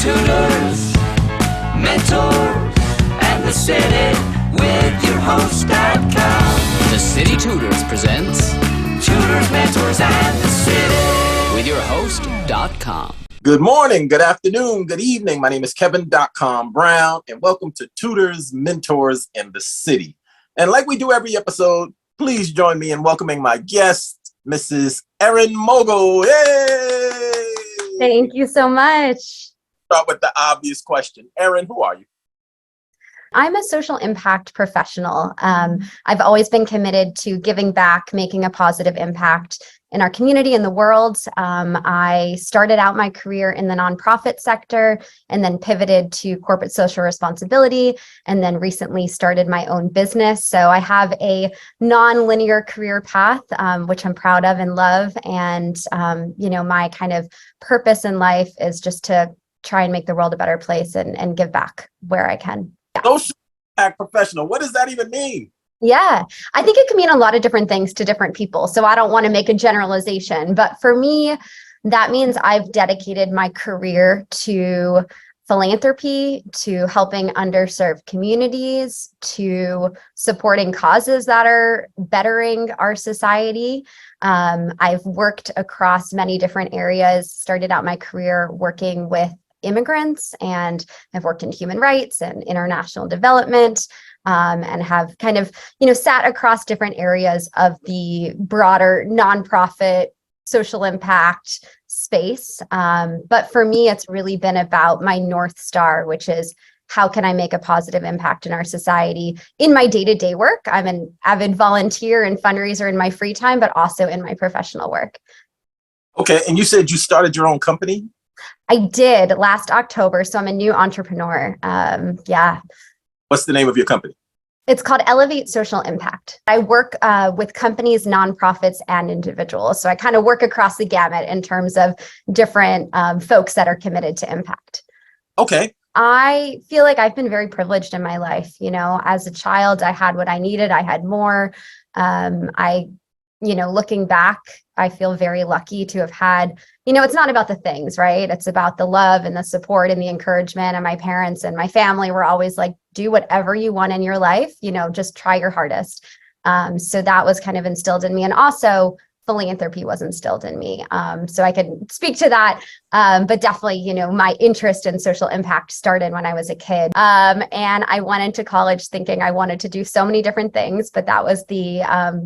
tutors, mentors, and the city with your host.com. The City Tutors presents Tutors, mentors, and the city with your host.com. Good morning, good afternoon, good evening. My name is Kevin.com Brown, and welcome to Tutors, Mentors, and the City. And like we do every episode, please join me in welcoming my guest, Mrs. Erin Mogel. Yay! Thank you so much. Start with the obvious question. Erin, who are you? I'm a social impact professional. I've always been committed to giving back, making a positive impact in our community and the world. I started out my career in the nonprofit sector and then pivoted to corporate social responsibility, and then recently started my own business. So I have a non-linear career path, which I'm proud of and love. And, my kind of purpose in life is just to try and make the world a better place and give back where I can. Social impact professional. What does that even mean? Yeah, I think it can mean a lot of different things to different people. So I don't want to make a generalization, but for me, that means I've dedicated my career to philanthropy, to helping underserved communities, to supporting causes that are bettering our society. I've worked across many different areas, started out my career working with immigrants, and I've worked in human rights and international development, and have kind of, sat across different areas of the broader nonprofit social impact space. But for me, it's really been about my North Star, which is how can I make a positive impact in our society in my day-to-day work? I'm an avid volunteer and fundraiser in my free time, but also in my professional work. Okay, and you said you started your own company? I did last October, so I'm a new entrepreneur. What's the name of your company? It's called Elevate Social Impact. I work with companies, nonprofits, and individuals. So I kind of work across the gamut in terms of different folks that are committed to impact. Okay. I feel like I've been very privileged in my life. As a child, I had what I needed. I had more. Looking back, I feel very lucky to have had, it's not about the things, right? It's about the love and the support and the encouragement. And my parents and my family were always like, do whatever you want in your life, just try your hardest. So that was kind of instilled in me. And also philanthropy was instilled in me. So I could speak to that. But definitely, my interest in social impact started when I was a kid. And I went into college thinking I wanted to do so many different things, but that was the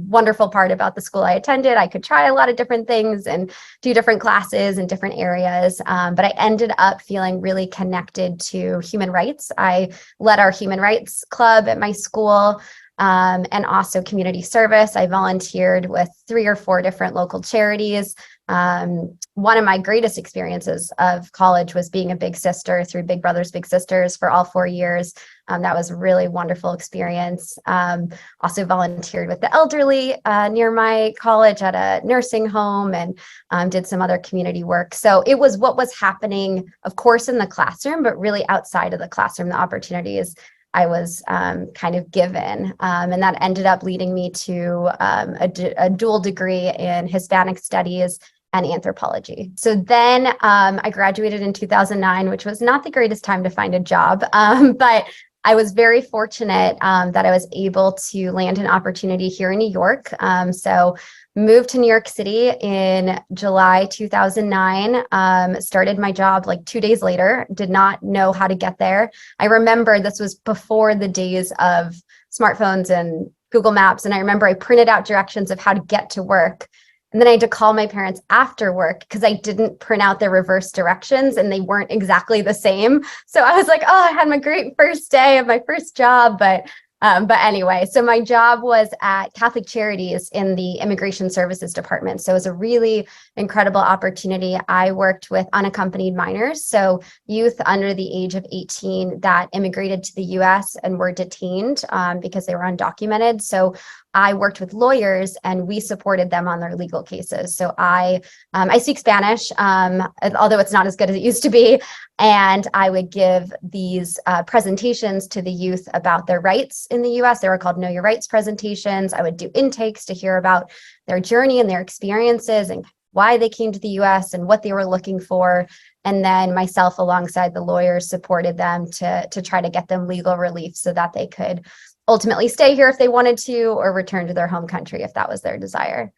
wonderful part about the school I attended. I could try a lot of different things and do different classes in different areas. But I ended up feeling really connected to human rights. I led our human rights club at my school. And also community service. I volunteered with 3 or 4 different local charities. One of my greatest experiences of college was being a big sister through Big Brothers Big Sisters for all 4 years. That was a really wonderful experience. Also volunteered with the elderly near my college at a nursing home, and did some other community work. So it was what was happening, of course, in the classroom, but really outside of the classroom, the opportunities I was kind of given. And that ended up leading me to a dual degree in Hispanic studies and anthropology. So then I graduated in 2009, which was not the greatest time to find a job, but I was very fortunate that I was able to land an opportunity here in New York. So moved to New York City in July 2009, started my job like 2 days later, did not know how to get there. I remember this was before the days of smartphones and Google Maps. And I remember I printed out directions of how to get to work. And then I had to call my parents after work because I didn't print out the reverse directions and they weren't exactly the same. So I was like, oh, I had my great first day of my first job, but anyway, so my job was at Catholic Charities in the Immigration Services Department. So it was a really incredible opportunity. I worked with unaccompanied minors, so youth under the age of 18 that immigrated to the US and were detained because they were undocumented. So I worked with lawyers and we supported them on their legal cases. So I speak Spanish, although it's not as good as it used to be. And I would give these presentations to the youth about their rights in the US. They were called Know Your Rights presentations. I would do intakes to hear about their journey and their experiences and why they came to the US and what they were looking for. And then myself alongside the lawyers supported them to try to get them legal relief so that they could ultimately stay here if they wanted to, or return to their home country if that was their desire.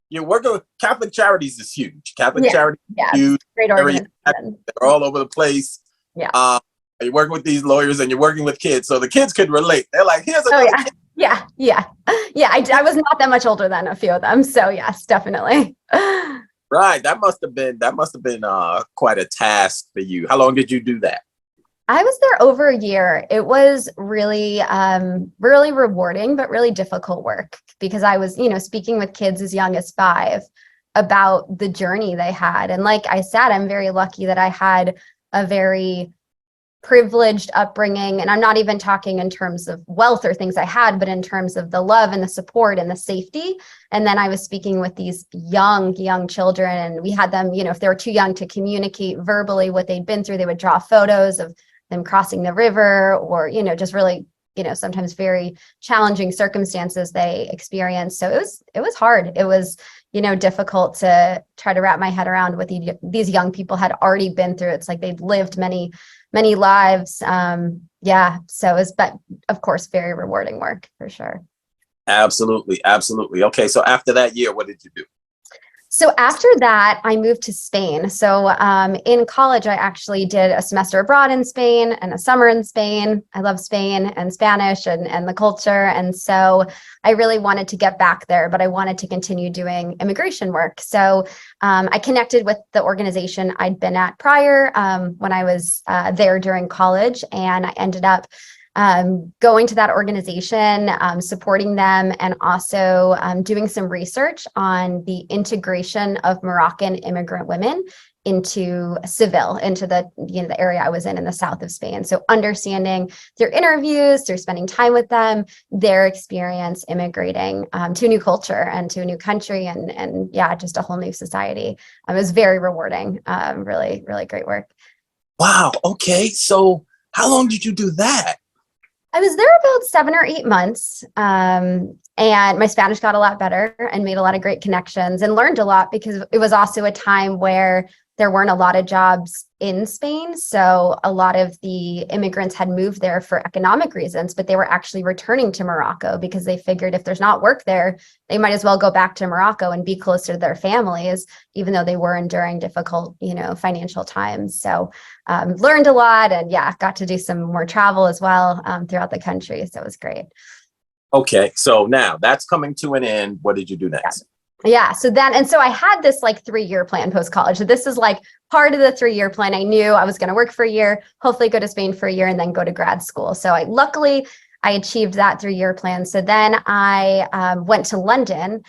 You're working with Catholic Charities is huge. Catholic Yeah. Charities Yeah, is huge. great organization. They're all over the place. Yeah. You're working with these lawyers and you're working with kids. So the kids could relate. They're like, here's another kid. Yeah. I was not that much older than a few of them. So yes, definitely. Right. That must have been quite a task for you. How long did you do that? I was there over a year. It was really, really rewarding, but really difficult work because I was, speaking with kids as young as 5 about the journey they had. And like I said, I'm very lucky that I had a very privileged upbringing. And I'm not even talking in terms of wealth or things I had, but in terms of the love and the support and the safety. And then I was speaking with these young children, and we had them, if they were too young to communicate verbally what they'd been through, they would draw photos of them crossing the river, or, just really, sometimes very challenging circumstances they experienced. So it was hard. It was, difficult to try to wrap my head around what these young people had already been through. It's like they'd lived many lives. So it was, but of course, very rewarding work for sure. Absolutely. Okay. So after that year, what did you do? So after that, I moved to Spain. So in college, I actually did a semester abroad in Spain and a summer in Spain. I love Spain and Spanish and the culture. And so I really wanted to get back there, but I wanted to continue doing immigration work. So I connected with the organization I'd been at prior when I was there during college, and I ended up going to that organization, supporting them, and also doing some research on the integration of Moroccan immigrant women into Seville, into the area I was in the south of Spain. So understanding their interviews, through spending time with them, their experience immigrating to a new culture and to a new country, and just a whole new society. It was very rewarding. Really, really great work. Wow. Okay. So how long did you do that? I was there about 7 or 8 months, and my Spanish got a lot better and made a lot of great connections and learned a lot, because it was also a time where there weren't a lot of jobs in Spain. So a lot of the immigrants had moved there for economic reasons, but they were actually returning to Morocco because they figured if there's not work there, they might as well go back to Morocco and be closer to their families, even though they were enduring difficult, financial times. So learned a lot, and got to do some more travel as well throughout the country. So it was great. Okay. So now that's coming to an end. What did you do next? So I had this 3-year plan post-college. So this is part of the 3-year plan. I knew I was going to work for a year, hopefully go to Spain for a year, and then go to grad school. So luckily I achieved that 3-year plan. So then I went to London.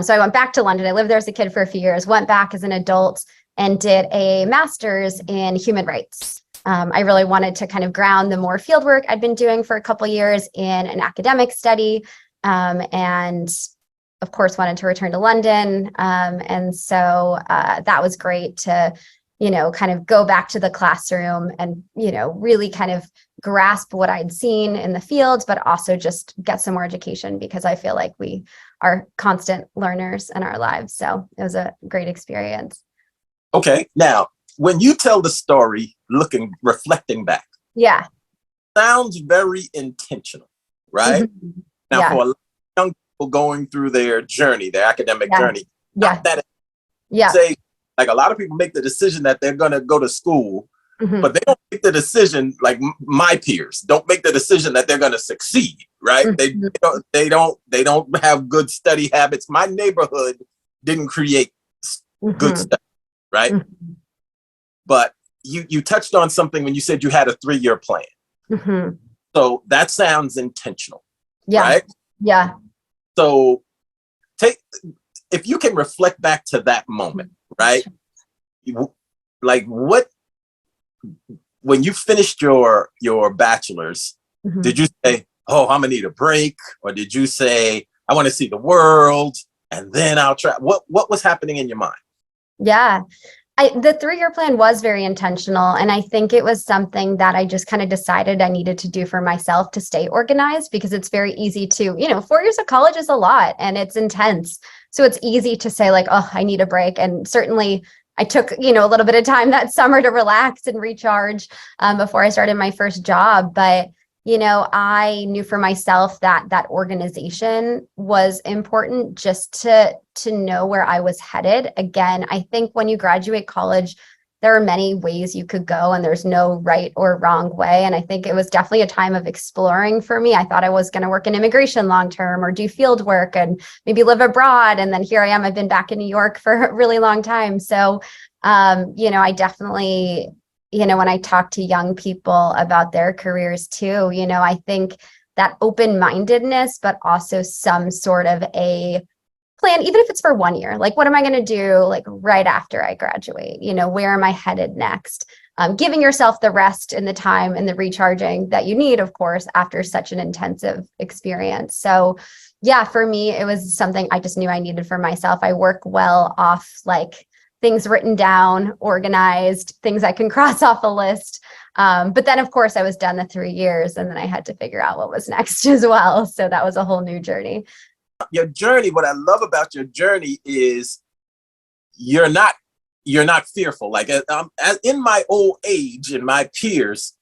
So I went back to London. I lived there as a kid for a few years, went back as an adult and did a master's in human rights. I really wanted to kind of ground the more fieldwork I'd been doing for a couple of years in an academic study, and of course, wanted to return to London. And so that was great to, kind of go back to the classroom and, really kind of grasp what I'd seen in the field, but also just get some more education, because I feel like we are constant learners in our lives. So it was a great experience. Okay. Now, when you tell the story, reflecting back, sounds very intentional, right? Mm-hmm. Now, for a lot of young people going through their journey, their academic journey, say, a lot of people make the decision that they're going to go to school, but they don't make the decision, like my peers don't make the decision that they're going to succeed, right? They don't have good study habits. My neighborhood didn't create good study, right? But you touched on something when you said you had a 3-year plan. So that sounds intentional, right? Yeah. So if you can reflect back to that moment, right? When you finished your bachelor's, did you say, oh, I'm gonna need a break? Or did you say, I want to see the world and then I'll try? What was happening in your mind? Yeah. The 3-year plan was very intentional. And I think it was something that I just kind of decided I needed to do for myself to stay organized, because it's very easy to, 4 years of college is a lot and it's intense. So it's easy to say like, oh, I need a break. And certainly I took, a little bit of time that summer to relax and recharge before I started my first job. But I knew for myself that that organization was important, just to know where I was headed. Again, I think when you graduate college, there are many ways you could go and there's no right or wrong way. And I think it was definitely a time of exploring for me. I thought I was going to work in immigration long term or do field work and maybe live abroad. And then here I am, I've been back in New York for a really long time. So, I definitely, when I talk to young people about their careers too, I think that open-mindedness, but also some sort of a plan, even if it's for 1 year, like, what am I going to do like right after I graduate? Where am I headed next? Giving yourself the rest and the time and the recharging that you need, of course, after such an intensive experience. So yeah, for me, it was something I just knew I needed for myself. I work well off like things written down, organized, things I can cross off a list. But then, of course, I was done the 3 years and then I had to figure out what was next as well. So that was a whole new journey. Your journey, what I love about your journey is you're not fearful. Like in my old age and my peers,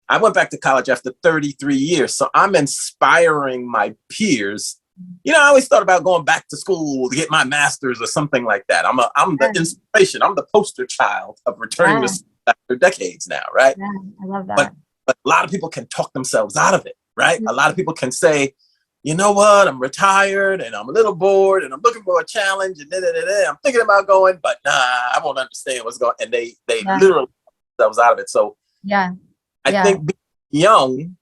I went back to college after 33 years. So I'm inspiring my peers. I always thought about going back to school to get my master's or something like that. I'm the inspiration. I'm the poster child of returning to school after decades now, right? Yeah, I love that. But a lot of people can talk themselves out of it, right? Mm-hmm. A lot of people can say, you know what, I'm retired and I'm a little bored and I'm looking for a challenge and I'm thinking about going, but nah, I won't understand what's going on. And they literally talk themselves out of it. So I think being young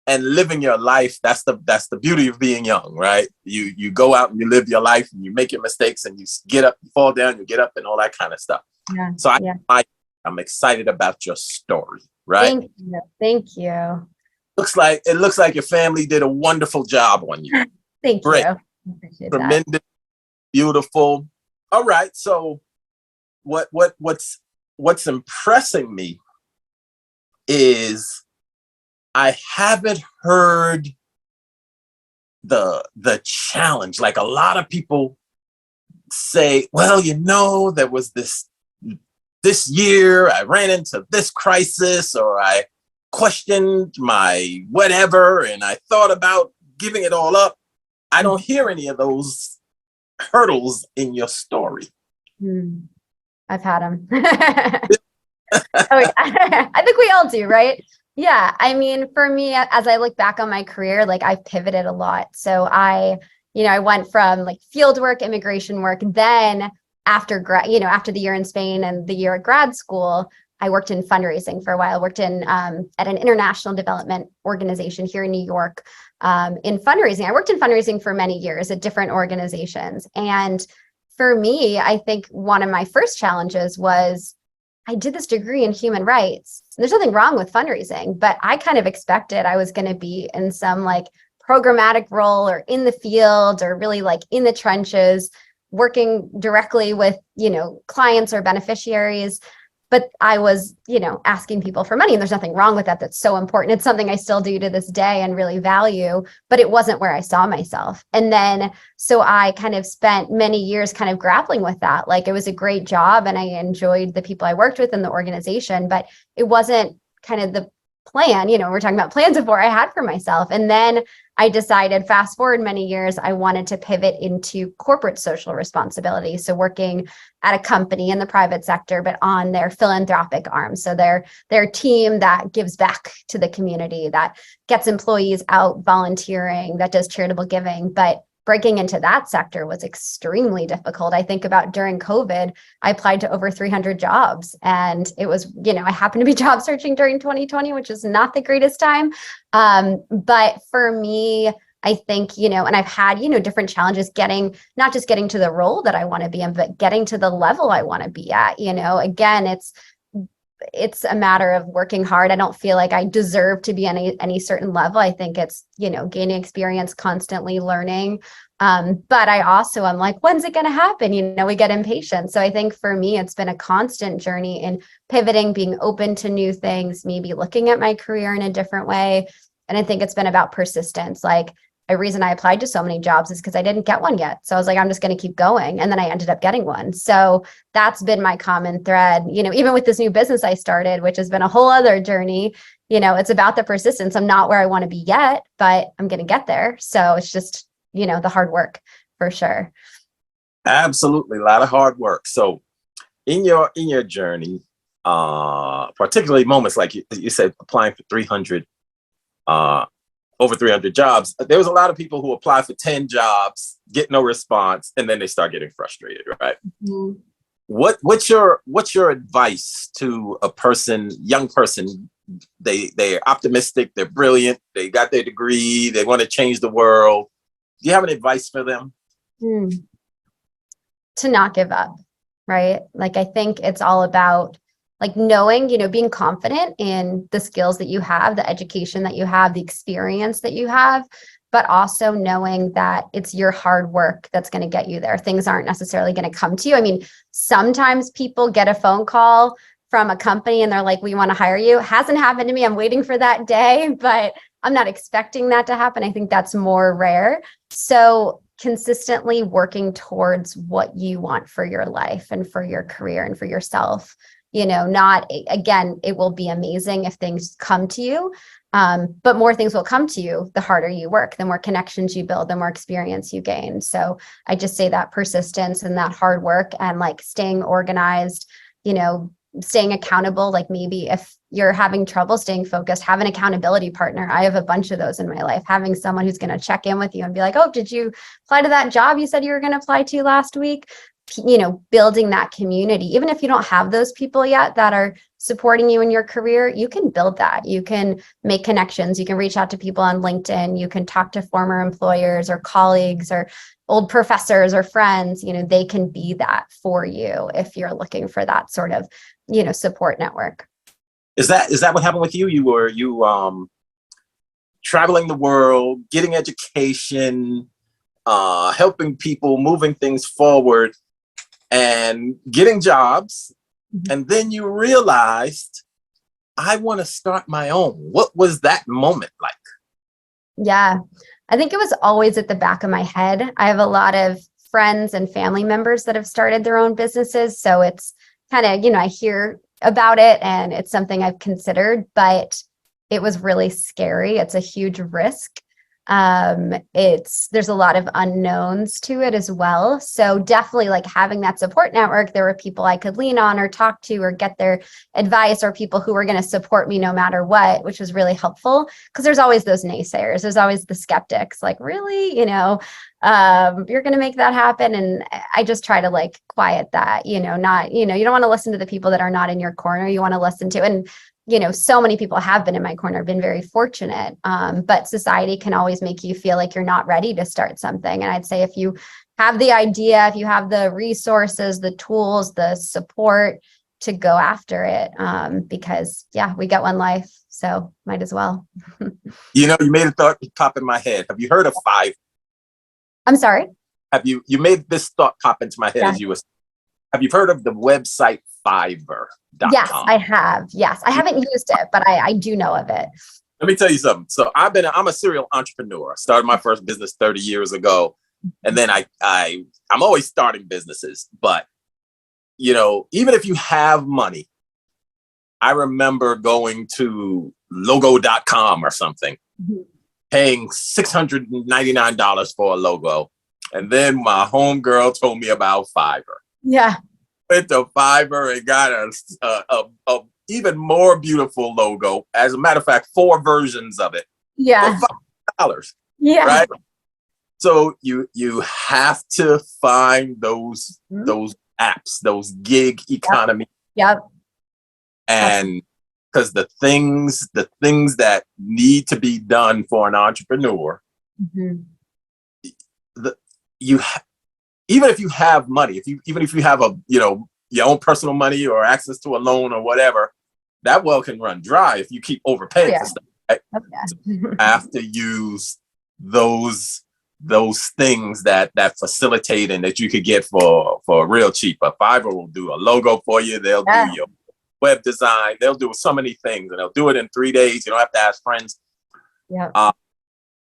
and living your life, that's the beauty of being young, right? You go out and you live your life and you make your mistakes and you get up, you fall down, you get up and all that kind of stuff. Yeah. So I'm excited about your story, right? Thank you. It looks like your family did a wonderful job on you. Thank Great. you. Appreciate tremendous, that. Beautiful. All right. So what's impressing me is I haven't heard the challenge. Like a lot of people say, well, there was this year I ran into this crisis, or I questioned my whatever, and I thought about giving it all up. I don't hear any of those hurdles in your story. I've had them. I think we all do, right? Yeah. I mean, for me, as I look back on my career, like I've pivoted a lot. So I went from like field work, immigration work. Then after the year in Spain and the year at grad school, I worked in fundraising for a while, worked in at an international development organization here in New York in fundraising. I worked in fundraising for many years at different organizations. And for me, I think one of my first challenges was I did this degree in human rights. There's nothing wrong with fundraising, but I kind of expected I was going to be in some like programmatic role or in the field or really like in the trenches, working directly with, clients or beneficiaries. But I was, asking people for money, and there's nothing wrong with that. That's so important. It's something I still do to this day and really value, but it wasn't where I saw myself. And then, so I kind of spent many years kind of grappling with that. Like it was a great job and I enjoyed the people I worked with in the organization, but it wasn't kind of the plan, we're talking about plans before I had for myself. And then I decided, fast forward many years, I wanted to pivot into corporate social responsibility. So working at a company in the private sector, but on their philanthropic arm. So their team that gives back to the community, that gets employees out volunteering, that does charitable giving. But breaking into that sector was extremely difficult. I think about during COVID, I applied to over 300 jobs, and it was, I happened to be job searching during 2020, which is not the greatest time. But for me, I think, and I've had, different challenges not just getting to the role that I want to be in, but getting to the level I want to be at. Again, it's it's a matter of working hard. I don't feel like I deserve to be any certain level. I think it's, gaining experience, constantly learning. But I also, I'm like, when's it going to happen? We get impatient. So I think for me, it's been a constant journey in pivoting, being open to new things, maybe looking at my career in a different way. And I think it's been about persistence. Like, a reason I applied to so many jobs is because I didn't get one yet. So I was like, I'm just going to keep going. And then I ended up getting one. So that's been my common thread, even with this new business I started, which has been a whole other journey. It's about the persistence. I'm not where I want to be yet, but I'm going to get there. So it's just, the hard work for sure. Absolutely. A lot of hard work. So in your journey, particularly moments like you said, applying for 300, over 300 jobs, there was a lot of people who apply for 10 jobs, get no response, and then they start getting frustrated, right? Mm-hmm. What's your advice to a young person? They're optimistic, they're brilliant, they got their degree, they want to change the world. Do you have any advice for them? To not give up, right? Like, I think it's all about like knowing, being confident in the skills that you have, the education that you have, the experience that you have, but also knowing that it's your hard work that's going to get you there. Things aren't necessarily going to come to you. I mean, sometimes people get a phone call from a company and they're like, we want to hire you. Hasn't happened to me. I'm waiting for that day, but I'm not expecting that to happen. I think that's more rare. So consistently working towards what you want for your life and for your career and for yourself. Not, again, it will be amazing if things come to you, but more things will come to you the harder you work, the more connections you build, the more experience you gain. So I just say that persistence and that hard work and like staying organized, staying accountable. Like, maybe if you're having trouble staying focused, have an accountability partner. I have a bunch of those in my life. Having someone who's going to check in with you and be like, oh, did you apply to that job you said you were going to apply to last week? Building that community. Even if you don't have those people yet that are supporting you in your career, you can build that. You can make connections. You can reach out to people on LinkedIn. You can talk to former employers or colleagues or old professors or friends. They can be that for you if you're looking for that sort of, support network. Is that what happened with you? You were traveling the world, getting education, helping people, moving things forward, and getting jobs. And then you realized, I want to start my own. What was that moment like? Yeah, I think it was always at the back of my head. I have a lot of friends and family members that have started their own businesses. So it's kind of, I hear about it and it's something I've considered, but it was really scary. It's a huge risk. There's a lot of unknowns to it as well. So definitely like having that support network, there were people I could lean on or talk to or get their advice, or people who were going to support me no matter what, which was really helpful, because there's always those naysayers. There's always the skeptics, like, really, you're going to make that happen. And I just try to like quiet that, not, you don't want to listen to the people that are not in your corner. You want to listen to, and so many people have been in my corner, been very fortunate. But society can always make you feel like you're not ready to start something. And I'd say if you have the idea, if you have the resources, the tools, the support, to go after it. Because we got one life, so might as well. You made a thought pop in my head. Have you heard of Fiverr? I'm sorry? You made this thought pop into my head as you were. Have you heard of the website Fiverr.com? Yes, I have. Yes, I haven't used it, but I do know of it. Let me tell you something. So I'm a serial entrepreneur. I started my first business 30 years ago. And then I'm always starting businesses. But, even if you have money, I remember going to logo.com or something, paying $699 for a logo. And then my homegirl told me about Fiverr. Yeah. Went to Fiverr and got a even more beautiful logo. As a matter of fact, 4 versions of it. Yeah. For $5. Yeah. Right. So you have to find those apps, those gig economy. Yep. And because the things that need to be done for an entrepreneur, even if you have money, even if you have your own personal money or access to a loan or whatever, that well can run dry if you keep overpaying for stuff. Right? So you have to use those things that facilitate and that you could get for real cheap. A Fiverr will do a logo for you. They'll do your web design. They'll do so many things, and they'll do it in 3 days. You don't have to ask friends. Yeah.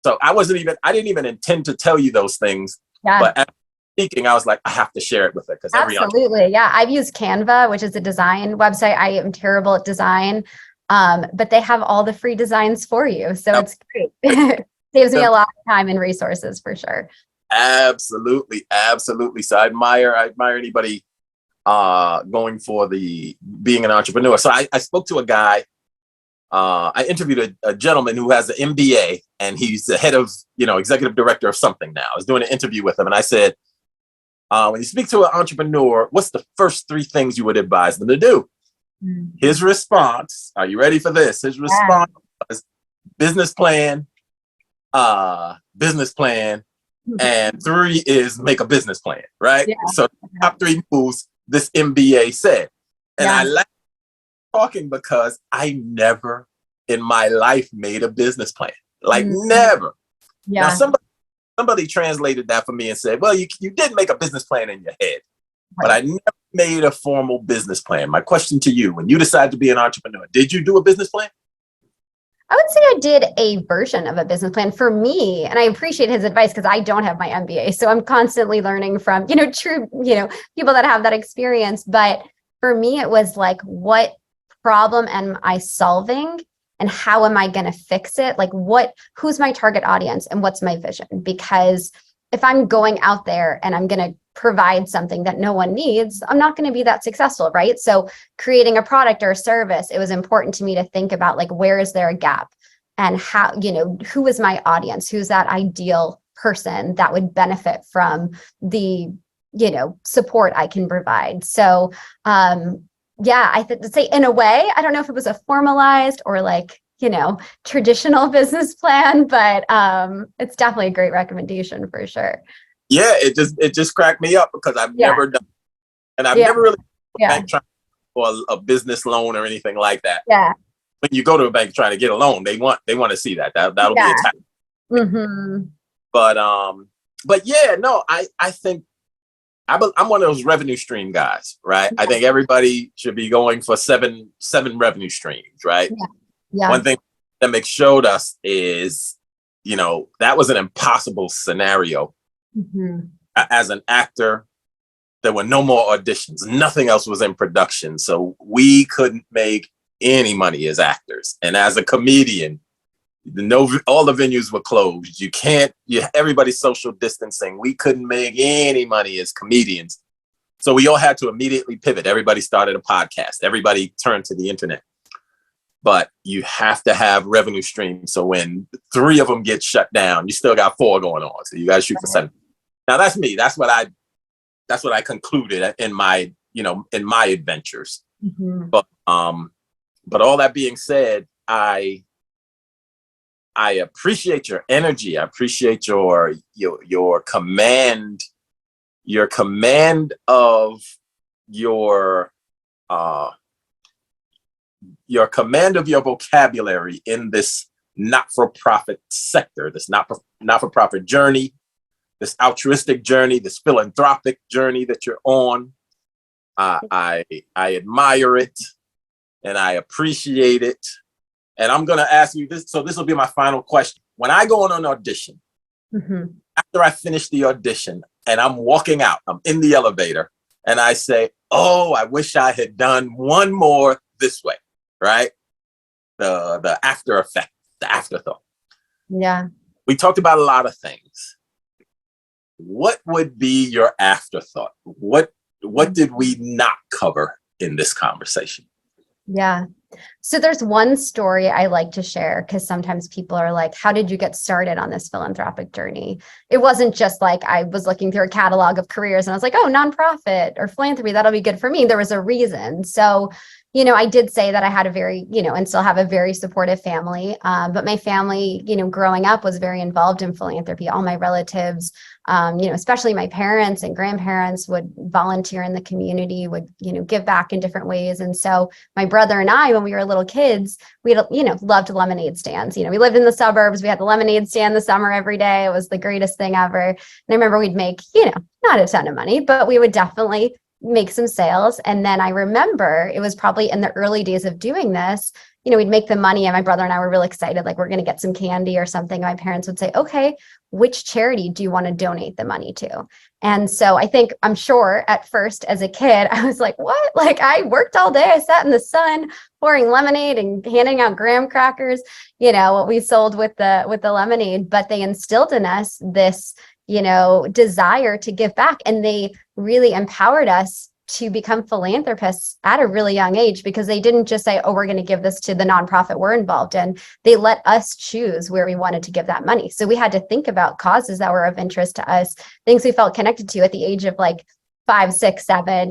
So I didn't even intend to tell you those things. Yeah. But as speaking, I was like, I have to share it with her because absolutely. Yeah. I've used Canva, which is a design website. I am terrible at design. But they have all the free designs for you. So it's great. Saves me a lot of time and resources for sure. Absolutely. So I admire anybody going for being an entrepreneur. So I spoke to a guy. I interviewed a gentleman who has an MBA, and he's the head of, executive director of something now. I was doing an interview with him, and I said, when you speak to an entrepreneur, what's the first 3 things you would advise them to do? Mm-hmm. His response, are you ready for this? His response was business plan, and 3 is make a business plan, right? Yeah. So top 3 moves this MBA said. And I like talking because I never in my life made a business plan. Like never. Yeah. Now somebody translated that for me and said, well, you did make a business plan in your head, but I never made a formal business plan. My question to you, when you decided to be an entrepreneur, did you do a business plan? I would say I did a version of a business plan for me. And I appreciate his advice because I don't have my MBA. So I'm constantly learning from, true, people that have that experience. But for me, it was like, what problem am I solving and how am I going to fix it? Like who's my target audience and what's my vision? Because if I'm going out there and I'm going to provide something that no one needs, I'm not going to be that successful, right? So creating a product or a service, it was important to me to think about like, where is there a gap and how, who is my audience? Who's that ideal person that would benefit from the, support I can provide? So, I would say in a way, I don't know if it was a formalized or like, traditional business plan, but it's definitely a great recommendation for sure. Yeah, it just cracked me up because I've never done, and I've never really bank trying for a business loan or anything like that. Yeah. When you go to a bank trying to get a loan, they want to see that'll be a tax. Mm-hmm. But yeah, no, I think I'm one of those revenue stream guys, right? I think everybody should be going for seven revenue streams, right? Yeah. One thing pandemic showed us is, that was an impossible scenario. Mm-hmm. As an actor, there were no more auditions. Nothing else was in production. So we couldn't make any money as actors. And as a comedian, all the venues were closed. Everybody's social distancing. We couldn't make any money as comedians. So we all had to immediately pivot. Everybody started a podcast. Everybody turned to the internet. But you have to have revenue streams. So when 3 of them get shut down, you still got 4 going on. So you got to shoot for 7. Now that's me. That's what I concluded in my adventures. Mm-hmm. But all that being said, I appreciate your energy. I appreciate your command of your command of your vocabulary in this not-for-profit sector, this not-for-profit journey, this altruistic journey, this philanthropic journey that you're on. I admire it and I appreciate it. And I'm going to ask you this. So this will be my final question. When I go on an audition, after I finish the audition and I'm walking out, I'm in the elevator and I say, oh, I wish I had done one more this way, right? The after effect, the afterthought. Yeah. We talked about a lot of things. What would be your afterthought? What did we not cover in this conversation? Yeah. So there's one story I like to share because sometimes people are like, how did you get started on this philanthropic journey? It wasn't just like I was looking through a catalog of careers and I was like, oh, nonprofit or philanthropy, that'll be good for me. There was a reason. So, I did say that I had a very, and still have a very supportive family. But my family, growing up was very involved in philanthropy. All my relatives Especially my parents and grandparents would volunteer in the community, would, give back in different ways. And so my brother and I, when we were little kids, we, loved lemonade stands. We lived in the suburbs. We had the lemonade stand the summer every day. It was the greatest thing ever. And I remember we'd make, not a ton of money, but we would definitely make some sales. And then I remember it was probably in the early days of doing this, we'd make the money and my brother and I were really excited, like we're going to get some candy or something. My parents would say, okay, which charity do you want to donate the money to? And so I'm sure at first as a kid, I was like, what? Like I worked all day. I sat in the sun pouring lemonade and handing out graham crackers, what we sold with the lemonade, but they instilled in us this, desire to give back. And they really empowered us to become philanthropists at a really young age, because they didn't just say, oh, we're going to give this to the nonprofit we're involved in. They let us choose where we wanted to give that money. So we had to think about causes that were of interest to us, things we felt connected to at the age of like 5, 6, 7,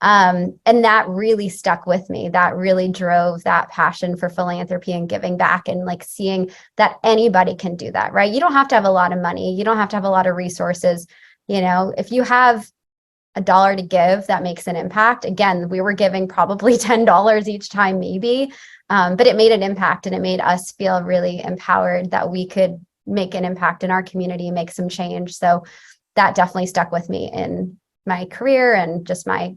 and that really stuck with me. That really drove that passion for philanthropy and giving back, and like seeing that anybody can do that, right? You don't have to have a lot of money. You don't have to have a lot of resources. If you have $1 to give, that makes an impact. Again, we were giving probably $10 each time, maybe, but it made an impact, and it made us feel really empowered that we could make an impact in our community, make some change. So that definitely stuck with me in my career and just my,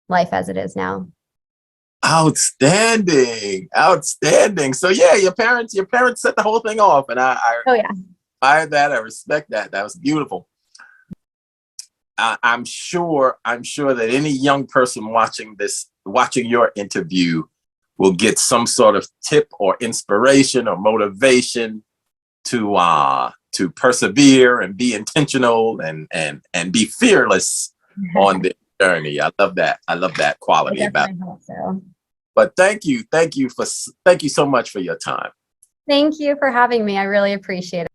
life as it is now. Outstanding. So yeah, your parents set the whole thing off, and I admire that. I respect that. That was beautiful. I'm sure that any young person watching your interview will get some sort of tip or inspiration or motivation to persevere and be intentional and be fearless on the journey. I love that quality about it. So. But thank you so much for your time. Thank you for having me. I really appreciate it.